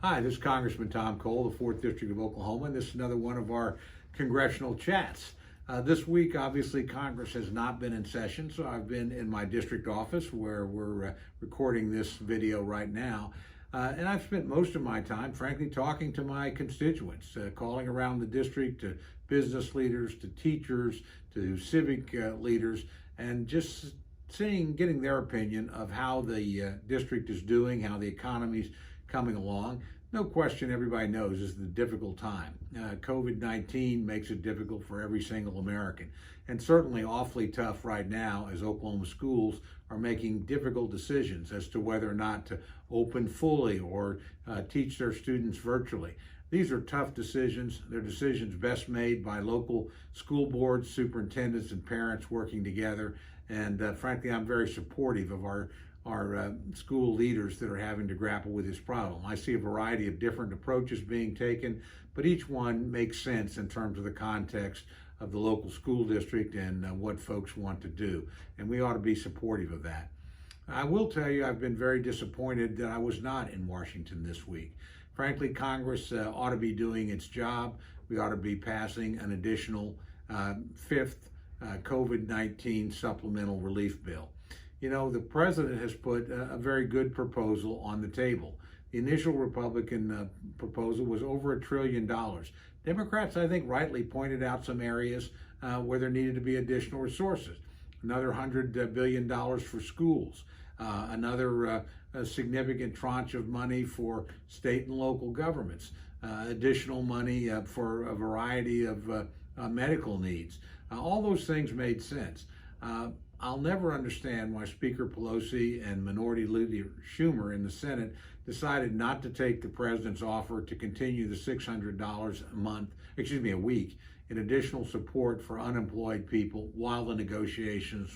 Hi, this is Congressman Tom Cole, the 4th District of Oklahoma, and this is another one of our congressional chats. This week, obviously, Congress has not been in session, so I've been in my district office where we're recording this video right now. And I've spent most of my time, frankly, talking to my constituents, calling around the district to business leaders, to teachers, to civic leaders, and just getting their opinion of how the district is doing, how the economy's coming along. No question, everybody knows this is a difficult time. COVID-19 makes it difficult for every single American, and certainly awfully tough right now as Oklahoma schools are making difficult decisions as to whether or not to open fully or teach their students virtually. These are tough decisions. They're decisions best made by local school boards, superintendents, and parents working together. And frankly, I'm very supportive of our school leaders that are having to grapple with this problem. I see a variety of different approaches being taken, but each one makes sense in terms of the context of the local school district and what folks want to do. And we ought to be supportive of that. I will tell you, I've been very disappointed that I was not in Washington this week. Frankly, Congress ought to be doing its job. We ought to be passing an additional fifth COVID-19 supplemental relief bill. You know, the president has put a very good proposal on the table. The initial Republican proposal was over $1 trillion. Democrats, I think, rightly pointed out some areas where there needed to be additional resources. Another $100 billion for schools, another significant tranche of money for state and local governments, additional money for a variety of medical needs. All those things made sense. I'll never understand why Speaker Pelosi and Minority Leader Schumer in the Senate decided not to take the president's offer to continue the $600 a week in additional support for unemployed people while the negotiations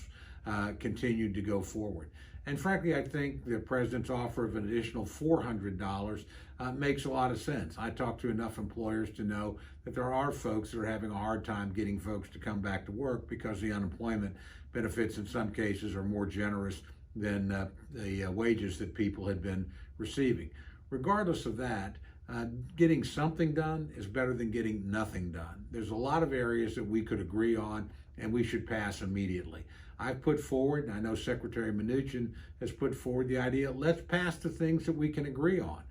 continued to go forward. And frankly, I think the president's offer of an additional $400 makes a lot of sense. I talked to enough employers to know that there are folks that are having a hard time getting folks to come back to work because the unemployment benefits in some cases are more generous than the wages that people had been receiving. Regardless of that, getting something done is better than getting nothing done. There's a lot of areas that we could agree on and we should pass immediately. I've put forward, and I know Secretary Mnuchin has put forward the idea, let's pass the things that we can agree on.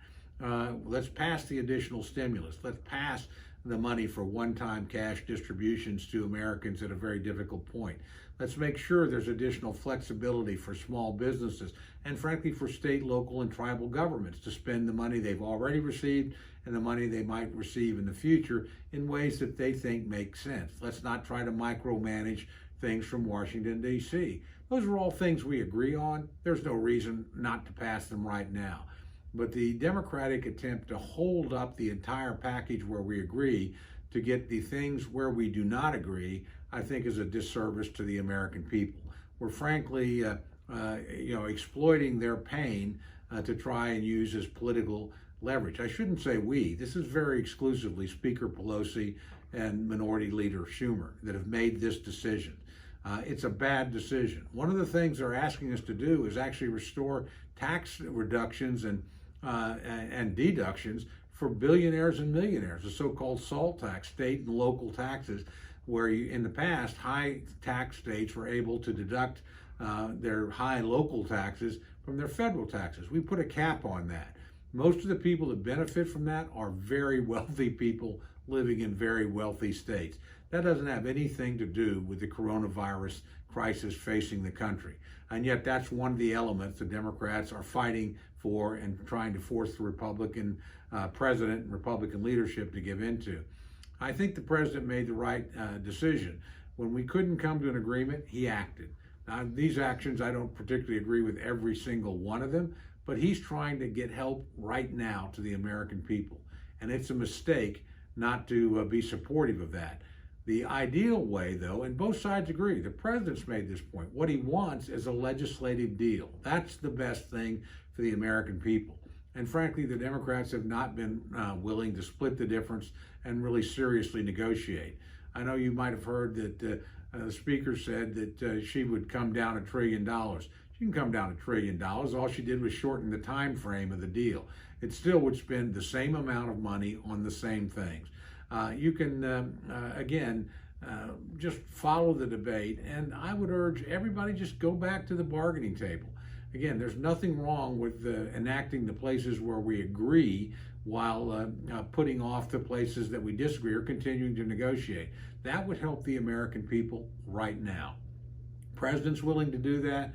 Let's pass the additional stimulus. Let's pass the money for one-time cash distributions to Americans at a very difficult point. Let's make sure there's additional flexibility for small businesses and frankly for state, local, and tribal governments to spend the money they've already received and the money they might receive in the future in ways that they think make sense. Let's not try to micromanage things from Washington, D.C. Those are all things we agree on. There's no reason not to pass them right now. But the Democratic attempt to hold up the entire package where we agree to get the things where we do not agree, I think is a disservice to the American people. We're frankly, exploiting their pain to try and use as political leverage. I shouldn't say we. This is very exclusively Speaker Pelosi and Minority Leader Schumer that have made this decision. It's a bad decision. One of the things they're asking us to do is actually restore tax reductions and deductions for billionaires and millionaires, the so-called SALT tax, state and local taxes, where in the past, high tax states were able to deduct their high local taxes from their federal taxes. We put a cap on that. Most of the people that benefit from that are very wealthy people living in very wealthy states. That doesn't have anything to do with the coronavirus crisis facing the country. And yet that's one of the elements the Democrats are fighting for and trying to force the Republican president and Republican leadership to give into. I think the president made the right decision. When we couldn't come to an agreement, he acted. Now, these actions, I don't particularly agree with every single one of them, but he's trying to get help right now to the American people. And it's a mistake not to be supportive of that. The ideal way, though, and both sides agree, the president's made this point, what he wants is a legislative deal. That's the best thing for the American people. And frankly, the Democrats have not been willing to split the difference and really seriously negotiate. I know you might have heard that the Speaker said that she would come down $1 trillion. She can come down $1 trillion. All she did was shorten the time frame of the deal. It still would spend the same amount of money on the same things. You can, again, just follow the debate, and I would urge everybody just go back to the bargaining table. Again, there's nothing wrong with enacting the places where we agree while putting off the places that we disagree or continuing to negotiate. That would help the American people right now. President's willing to do that.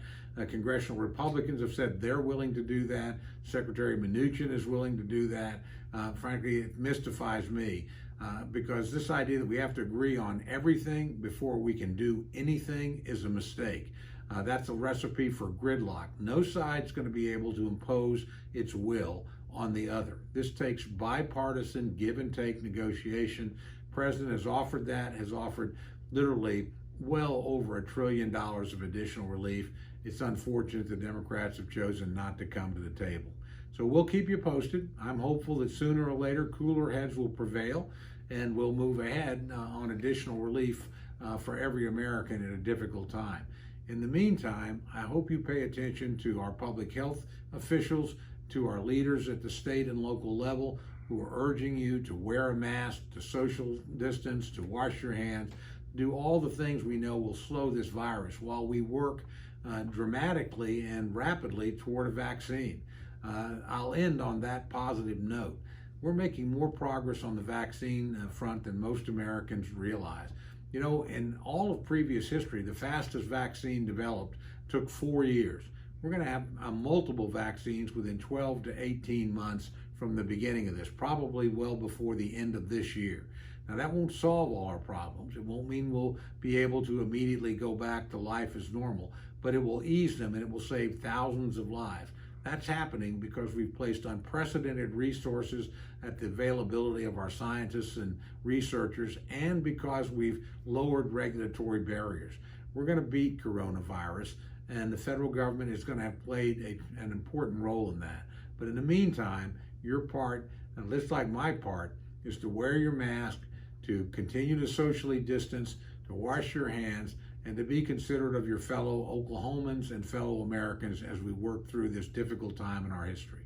Congressional Republicans have said they're willing to do that. Secretary Mnuchin is willing to do that. Frankly, it mystifies me because this idea that we have to agree on everything before we can do anything is a mistake. That's a recipe for gridlock. No side's going to be able to impose its will on the other. This takes bipartisan give and take negotiation. President has offered that, has offered literally well over $1 trillion of additional relief. It's unfortunate the Democrats have chosen not to come to the table. So we'll keep you posted. I'm hopeful that sooner or later cooler heads will prevail and we'll move ahead on additional relief for every American at a difficult time. In the meantime, I hope you pay attention to our public health officials, to our leaders at the state and local level who are urging you to wear a mask, to social distance, to wash your hands, do all the things we know will slow this virus while we work dramatically and rapidly toward a vaccine. I'll end on that positive note. We're making more progress on the vaccine front than most Americans realize. You know, in all of previous history, the fastest vaccine developed took 4 years. We're going to have multiple vaccines within 12 to 18 months from the beginning of this, probably well before the end of this year. Now, that won't solve all our problems. It won't mean we'll be able to immediately go back to life as normal, but it will ease them and it will save thousands of lives. That's happening because we've placed unprecedented resources at the availability of our scientists and researchers, and because we've lowered regulatory barriers. We're going to beat coronavirus, and the federal government is going to have played an important role in that. But in the meantime, your part, and just like my part, is to wear your mask, to continue to socially distance, to wash your hands, and to be considerate of your fellow Oklahomans and fellow Americans as we work through this difficult time in our history.